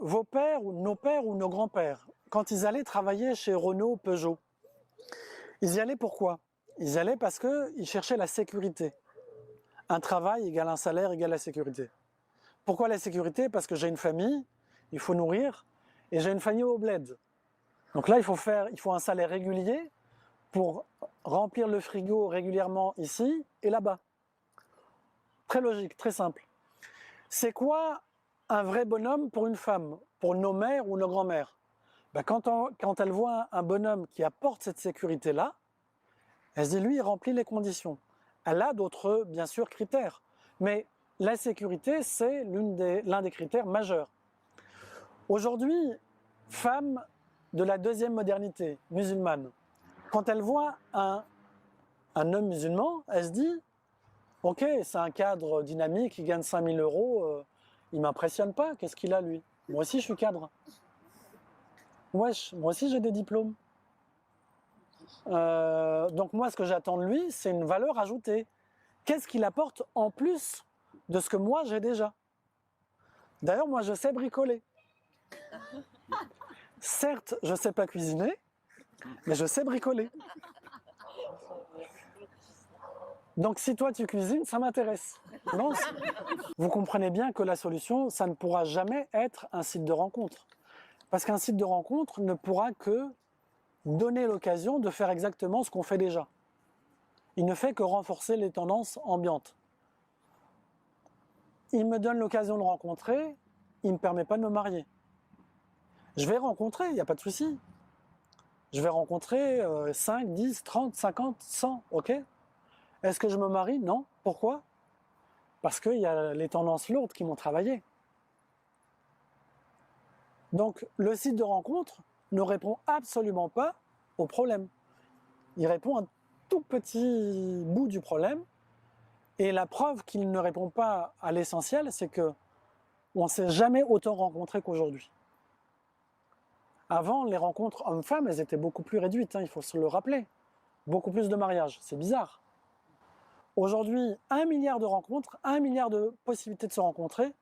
vos pères ou nos grands-pères, quand ils allaient travailler chez Renault, Peugeot, ils y allaient pourquoi? Ils y allaient parce qu'ils cherchaient la sécurité. Un travail égale un salaire égale la sécurité. Pourquoi la sécurité? Parce que j'ai une famille, il faut nourrir, et j'ai une famille au bled. Donc là, il faut un salaire régulier pour remplir le frigo régulièrement ici et là-bas. Très logique, très simple. C'est quoi un vrai bonhomme pour une femme, pour nos mères ou nos grands-mères? Ben quand elle voit un bonhomme qui apporte cette sécurité-là, elle se dit, lui, il remplit les conditions. Elle a d'autres, bien sûr, critères. Mais la sécurité, c'est l'un des critères majeurs. Aujourd'hui, femme de la deuxième modernité musulmane, quand elle voit un homme musulman, elle se dit, ok, c'est un cadre dynamique, il gagne 5 000 €, il m'impressionne pas, qu'est-ce qu'il a lui? Moi aussi je suis cadre. Wesh, moi aussi j'ai des diplômes. Donc moi ce que j'attends de lui, c'est une valeur ajoutée. Qu'est-ce qu'il apporte en plus de ce que moi j'ai déjà? D'ailleurs moi je sais bricoler. Certes, je sais pas cuisiner, mais je sais bricoler. Donc si toi tu cuisines, ça m'intéresse. Non, vous comprenez bien que la solution, ça ne pourra jamais être un site de rencontre. Parce qu'un site de rencontre ne pourra que donner l'occasion de faire exactement ce qu'on fait déjà. Il ne fait que renforcer les tendances ambiantes. Il me donne l'occasion de rencontrer, il ne me permet pas de me marier. Je vais rencontrer, il n'y a pas de souci. Je vais rencontrer 5, 10, 30, 50, 100, ok? Est-ce que je me marie? Non. Pourquoi? Parce qu'il y a les tendances lourdes qui m'ont travaillé. Donc le site de rencontre ne répond absolument pas au problème. Il répond à un tout petit bout du problème. Et la preuve qu'il ne répond pas à l'essentiel, c'est que on ne s'est jamais autant rencontré qu'aujourd'hui. Avant, les rencontres hommes-femmes, elles étaient beaucoup plus réduites, il faut se le rappeler. Beaucoup plus de mariages, c'est bizarre. Aujourd'hui, 1 milliard de rencontres, 1 milliard de possibilités de se rencontrer,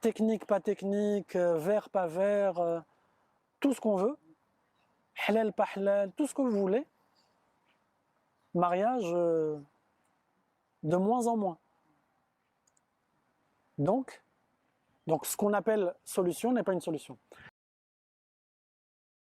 technique, pas technique, vert, pas vert, tout ce qu'on veut, halal, pas halal, tout ce que vous voulez. Mariage de moins en moins. Donc ce qu'on appelle solution n'est pas une solution.